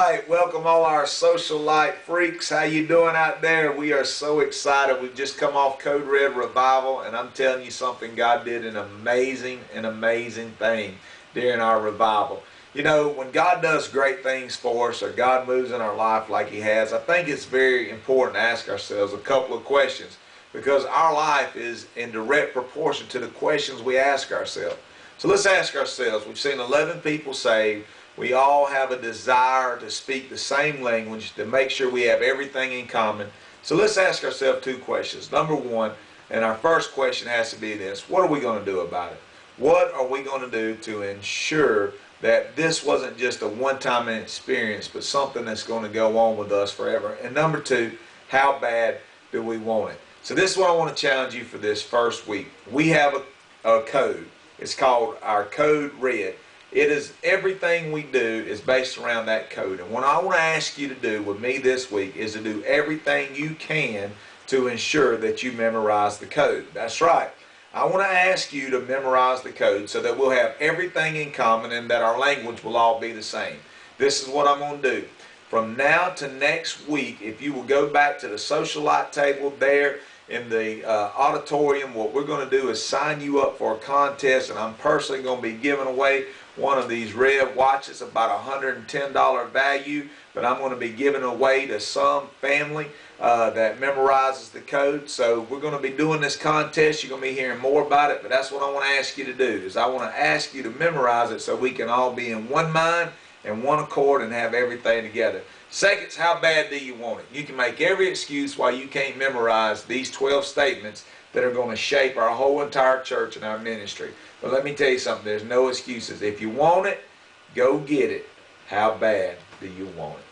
right, welcome all our social light freaks. How you doing out there? We are so excited. We've just come off Code Red Revival, and I'm telling you something, God did an amazing thing during our revival. You know, when God does great things for us, or God moves in our life like He has, I think it's very important to ask ourselves a couple of questions, because our life is in direct proportion to the questions we ask ourselves. So let's ask ourselves, we've seen 11 people saved. We all have a desire to speak the same language, to make sure we have everything in common. So let's ask ourselves two questions. Number one, and our first question has to be this: what are we going to do about it? What are we going to do to ensure that this wasn't just a one-time experience, but something that's going to go on with us forever? And number two, how bad do we want it? So this is what I want to challenge you for this first week. We have a code. It's called our Code Red. It is, everything we do is based around that code. And what I want to ask you to do with me this week is to do everything you can to ensure that you memorize the code. That's right. I want to ask you to memorize the code so that we'll have everything in common and that our language will all be the same. This is what I'm going to do. From now to next week, if you will go back to the social light table there in the auditorium, what we're going to do is sign you up for a contest, and I'm personally going to be giving away one of these red watches, about $110 value, but I'm going to be giving away to some family that memorizes the code. So we're going to be doing this contest. You're going to be hearing more about it, but that's what I want to ask you to do, is I want to ask you to memorize it so we can all be in one mind and one accord and have everything together. Second, how bad do you want it? You can make every excuse why you can't memorize these 12 statements that are going to shape our whole entire church and our ministry. But let me tell you something, there's no excuses. If you want it, go get it. How bad do you want it?